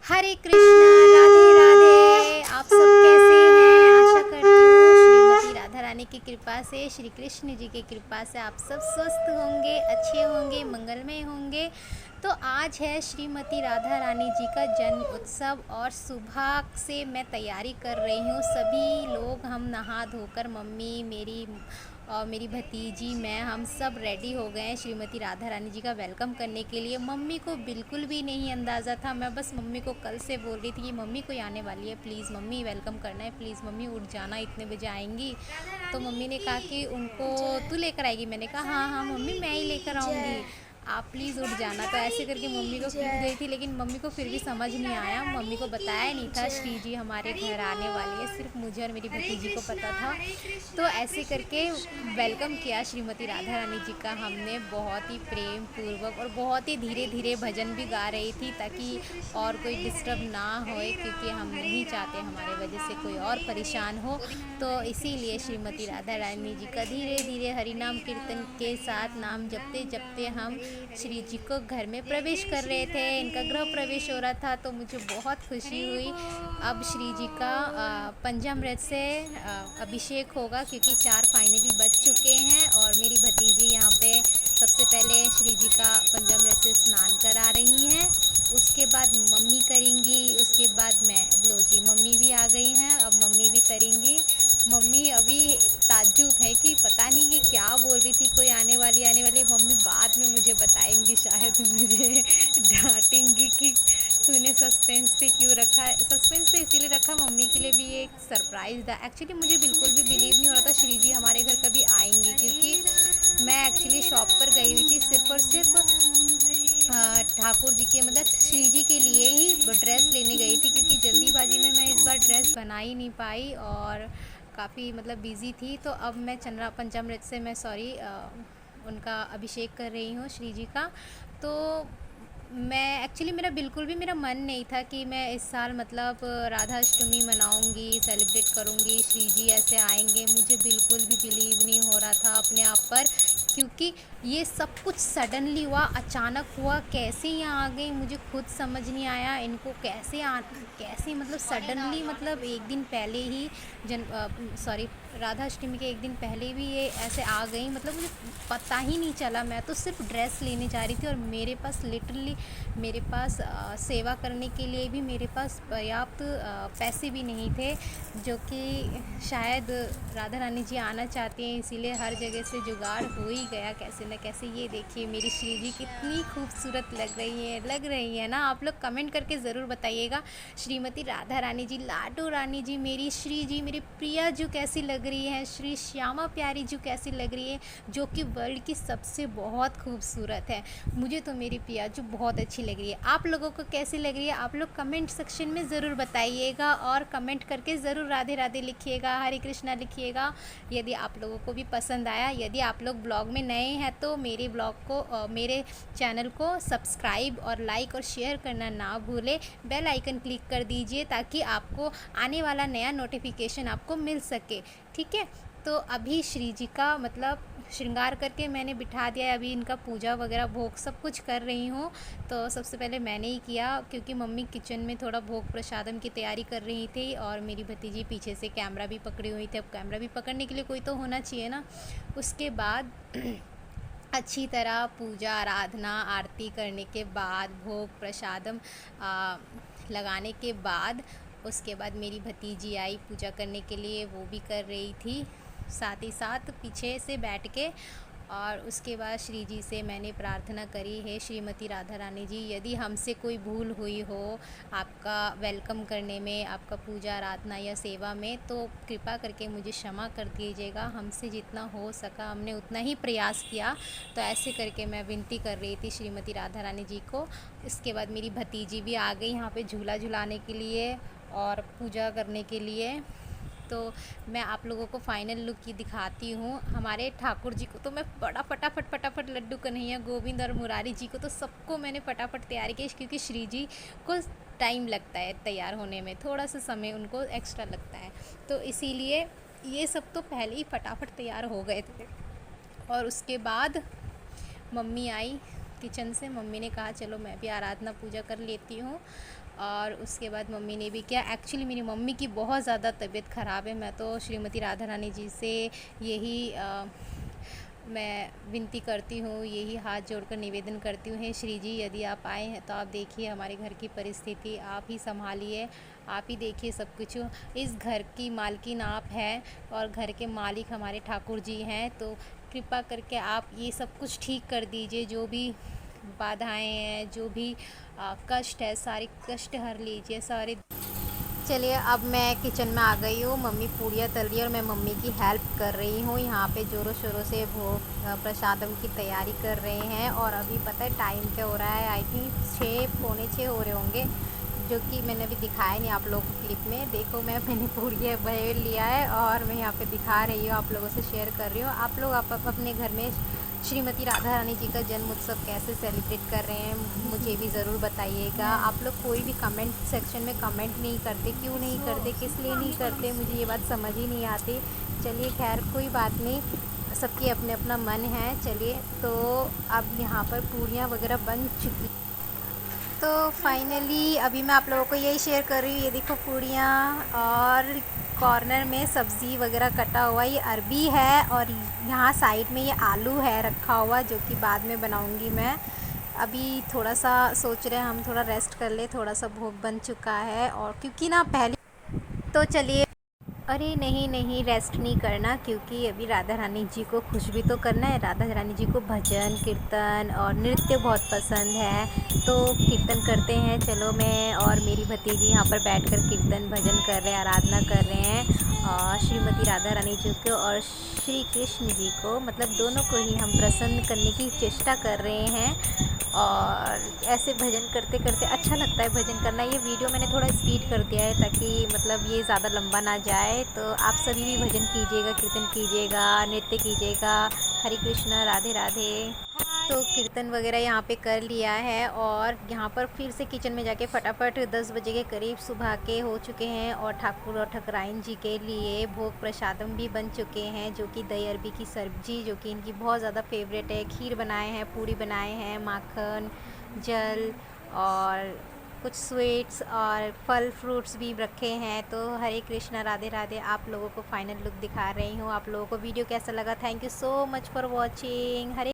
हरे कृष्णा, राधे राधे। आप सब कैसे हैं? आशा करती हूँ श्रीमती राधा रानी की कृपा से, श्री कृष्ण जी की कृपा से आप सब स्वस्थ होंगे, अच्छे होंगे, मंगलमय होंगे। तो आज है श्रीमती राधा रानी जी का जन्म उत्सव और सुबह से मैं तैयारी कर रही हूँ। सभी लोग हम नहा धोकर, मम्मी मेरी और मेरी भतीजी, मैं, हम सब रेडी हो गए हैं श्रीमती राधा रानी जी का वेलकम करने के लिए। मम्मी को बिल्कुल भी नहीं अंदाज़ा था। मैं बस मम्मी को कल से बोल रही थी कि मम्मी कोई आने वाली है, प्लीज़ मम्मी वेलकम करना है, प्लीज़ मम्मी उठ जाना, इतने बजे आएंगी। तो मम्मी ने कहा कि उनको तू लेकर आएगी। मैंने कहा हाँ हाँ मम्मी, मैं ही लेकर आऊँगी, आप प्लीज़ उठ जाना। तो ऐसे करके मम्मी को क्यों गई थी, लेकिन मम्मी को फिर भी समझ नहीं आया। मम्मी को बताया नहीं था श्री जी हमारे घर आने वाली है, सिर्फ मुझे और मेरी भतीजी को पता था। तो ऐसे करके वेलकम किया श्रीमती राधा रानी जी का हमने, बहुत ही प्रेम पूर्वक, और बहुत ही धीरे धीरे भजन भी गा रही थी ताकि और कोई डिस्टर्ब ना होए, क्योंकि हम नहीं चाहते हमारे वजह से कोई और परेशान हो। तो इसीलिए श्रीमती राधा रानी जी का धीरे धीरे हरिनाम कीर्तन के साथ नाम जपते जपते हम श्री जी को घर में प्रवेश कर रहे थे। इनका गृह प्रवेश हो रहा था, तो मुझे बहुत खुशी हुई। अब श्री जी का पंचामृत से अभिषेक होगा, क्योंकि 4 फाइनली बज चुके हैं और मेरी भतीजी यहाँ पे सबसे पहले श्री जी का पंचामृत से स्नान करा रही हैं। उसके बाद मम्मी करेंगी, उसके बाद मैं। लो जी, मम्मी भी आ गई हैं, अब मम्मी भी करेंगी। मम्मी अभी ताज्जुब है कि पता नहीं ये क्या बोल रही थी, कोई आने वाली। मम्मी बाद में मुझे बताएंगी, शायद मुझे डांटेंगी कि तूने सस्पेंस पे क्यों रखा है। सस्पेंस पे इसीलिए रखा, मम्मी के लिए भी ये एक सरप्राइज़ था। एक्चुअली मुझे बिल्कुल भी बिलीव नहीं हो रहा था श्री जी हमारे घर कभी आएंगी, क्योंकि मैं एक्चुअली शॉप पर गई हुई थी सिर्फ और सिर्फ ठाकुर जी के, मतलब श्री जी के लिए ही ड्रेस लेने गई थी, क्योंकि जल्दीबाजी में मैं इस बार ड्रेस बना ही नहीं पाई और काफ़ी मतलब बिज़ी थी। तो अब मैं चंद्रा पंचामृत से मैं उनका अभिषेक कर रही हूँ श्री जी का। तो मैं एक्चुअली, मेरा बिल्कुल भी मेरा मन नहीं था कि मैं इस साल मतलब राधा अष्टमी मनाऊंगी, सेलिब्रेट करूंगी, श्री जी ऐसे आएंगे। मुझे बिल्कुल भी बिलीव नहीं हो रहा था अपने आप पर, क्योंकि ये सब कुछ सडनली हुआ, अचानक हुआ। कैसे यहाँ आ गई मुझे खुद समझ नहीं आया। इनको कैसे मतलब सडनली, मतलब एक दिन पहले ही राधा अष्टमी के एक दिन पहले भी ये ऐसे आ गई, मतलब मुझे पता ही नहीं चला। मैं तो सिर्फ ड्रेस लेने जा रही थी और मेरे पास लिटरली, मेरे पास सेवा करने के लिए भी मेरे पास पर्याप्त पैसे भी नहीं थे, जो कि शायद राधा रानी जी आना चाहती हैं, इसीलिए हर जगह से जुगाड़ हो ही गया कैसे न कैसे। ये देखिए मेरी श्री जी कितनी खूबसूरत लग रही है ना। आप लोग कमेंट करके ज़रूर बताइएगा श्रीमती राधा रानी जी, लाडो रानी जी, मेरी श्री जी, मेरी प्रिया जो कैसी लग रही है, श्री श्यामा प्यारी जो कैसी लग रही है, जो कि वर्ल्ड की सबसे बहुत खूबसूरत है। मुझे तो मेरी प्रिया जो बहुत अच्छी लग रही है। आप लोगों को कैसी लग रही है, आप लोग कमेंट सेक्शन में ज़रूर बताइएगा, और कमेंट करके ज़रूर राधे राधे लिखिएगा, हरे कृष्णा लिखिएगा, यदि आप लोगों को भी पसंद आया। यदि आप लोग ब्लॉग में नए हैं तो मेरे ब्लॉग को, मेरे चैनल को सब्सक्राइब और लाइक और शेयर करना ना भूलें। बेल आइकन क्लिक कर दीजिए ताकि आपको आने वाला नया नोटिफिकेशन आपको मिल सके, ठीक है। तो अभी श्री जी का मतलब श्रृंगार करके मैंने बिठा दिया है। अभी इनका पूजा वगैरह, भोग सब कुछ कर रही हूँ। तो सबसे पहले मैंने ही किया, क्योंकि मम्मी किचन में थोड़ा भोग प्रसादम की तैयारी कर रही थी और मेरी भतीजी पीछे से कैमरा भी पकड़ी हुई थी। अब कैमरा भी पकड़ने के लिए कोई तो होना चाहिए ना। उसके बाद अच्छी तरह पूजा आराधना आरती करने के बाद, भोग प्रसादम लगाने के बाद, उसके बाद मेरी भतीजी आई पूजा करने के लिए, वो भी कर रही थी साथ ही साथ पीछे से बैठ के। और उसके बाद श्री जी से मैंने प्रार्थना करी है, श्रीमती राधा रानी जी यदि हमसे कोई भूल हुई हो आपका वेलकम करने में, आपका पूजा आराधना या सेवा में, तो कृपा करके मुझे क्षमा कर दीजिएगा। हमसे जितना हो सका हमने उतना ही प्रयास किया। तो ऐसे करके मैं विनती कर रही थी श्रीमती राधा रानी जी को। इसके बाद मेरी भतीजी भी आ गई यहाँ पे झूला झुलाने के लिए और पूजा करने के लिए। तो मैं आप लोगों को फाइनल लुक की दिखाती हूँ। हमारे ठाकुर जी को तो मैं फटाफट लड्डू कन्हैया गोविंद और मुरारी जी को तो सबको मैंने फटाफट तैयार किया, क्योंकि श्री जी को टाइम लगता है तैयार होने में, थोड़ा सा समय उनको एक्स्ट्रा लगता है, तो इसीलिए ये सब तो पहले ही फटाफट तैयार हो गए थे। और उसके बाद मम्मी आई किचन से, मम्मी ने कहा चलो मैं भी आराधना पूजा कर लेती हूँ। और उसके बाद मम्मी ने भी किया। एक्चुअली मेरी मम्मी की बहुत ज़्यादा तबीयत ख़राब है। मैं तो श्रीमती राधा रानी जी से यही मैं विनती करती हूँ, यही हाथ जोड़कर निवेदन करती हूँ, हे श्री जी यदि आप आए हैं तो आप देखिए हमारे घर की परिस्थिति, आप ही संभालिए, आप ही देखिए सब कुछ। इस घर की मालकिन आप हैं और घर के मालिक हमारे ठाकुर जी हैं, तो कृपा करके आप ये सब कुछ ठीक कर दीजिए। जो भी बाधाएं हैं, जो भी कष्ट है, सारे कष्ट हर लीजिए सारे। चलिए अब मैं किचन में आ गई हूँ। मम्मी पूड़ियाँ तल रही है और मैं मम्मी की हेल्प कर रही हूँ। यहाँ पे ज़ोरों शोरों से भोग प्रसादम की तैयारी कर रहे हैं। और अभी पता है टाइम क्या हो रहा है, आई थिंक 6 पौने 6 हो रहे होंगे, जो कि मैंने अभी दिखाया नहीं आप लोगों को क्लिप में। देखो मैंने पूड़ियाँ बेल लिया है और मैं यहाँ पे दिखा रही हूँ, आप लोगों से शेयर कर रही हूँ। आप लोग आप अपने घर में श्रीमती राधा रानी जी का जन्म उत्सव कैसे सेलिब्रेट कर रहे हैं, मुझे भी ज़रूर बताइएगा। आप लोग कोई भी कमेंट सेक्शन में कमेंट नहीं करते, क्यों नहीं करते, किस लिए नहीं करते, मुझे ये बात समझ ही नहीं आती। चलिए खैर कोई बात नहीं, सबकी अपने अपना मन है। चलिए तो अब यहाँ पर पूड़ियाँ वगैरह बन चुकी, तो फाइनली अभी मैं आप लोगों को यही शेयर कर रही हूँ। ये देखो पूड़ियाँ, और कॉर्नर में सब्ज़ी वगैरह कटा हुआ, ये अरबी है, और यहाँ साइड में ये आलू है रखा हुआ, जो कि बाद में बनाऊँगी मैं। अभी थोड़ा सा सोच रहे हैं हम थोड़ा रेस्ट कर ले, थोड़ा सा भोग बन चुका है और क्योंकि ना पहले, तो चलिए। अरे नहीं नहीं, रेस्ट नहीं करना, क्योंकि अभी राधा रानी जी को खुश भी तो करना है। राधा रानी जी को भजन कीर्तन और नृत्य बहुत पसंद है, तो कीर्तन करते हैं। चलो मैं और मेरी भतीजी यहाँ पर बैठकर कीर्तन भजन कर रहे हैं, आराधना कर रहे हैं और श्रीमती राधा रानी जी को और श्री कृष्ण जी को, मतलब दोनों को ही हम प्रसन्न करने की चेष्टा कर रहे हैं। और ऐसे भजन करते करते अच्छा लगता है भजन करना। ये वीडियो मैंने थोड़ा स्पीड कर दिया है ताकि मतलब ये ज़्यादा लंबा ना जाए। तो आप सभी भी भजन कीजिएगा, कीर्तन कीजिएगा, नृत्य कीजिएगा। हरे कृष्णा, राधे राधे। तो कीर्तन वगैरह यहाँ पे कर लिया है और यहाँ पर फिर से किचन में जाके फटाफट 10 बजे के करीब सुबह के हो चुके हैं और ठाकुर और ठकुराइन जी के लिए भोग प्रसादम भी बन चुके हैं, जो कि दही अरबी की सब्जी, जो कि इनकी बहुत ज़्यादा फेवरेट है। खीर बनाए हैं, पूड़ी बनाए हैं, माखन, जल और कुछ स्वीट्स और फल फ्रूट्स भी रखे हैं। तो हरे कृष्णा, राधे राधे। आप लोगों को फाइनल लुक दिखा रही हूँ। आप लोगों को वीडियो कैसा लगा, thank you so much for watching. Hare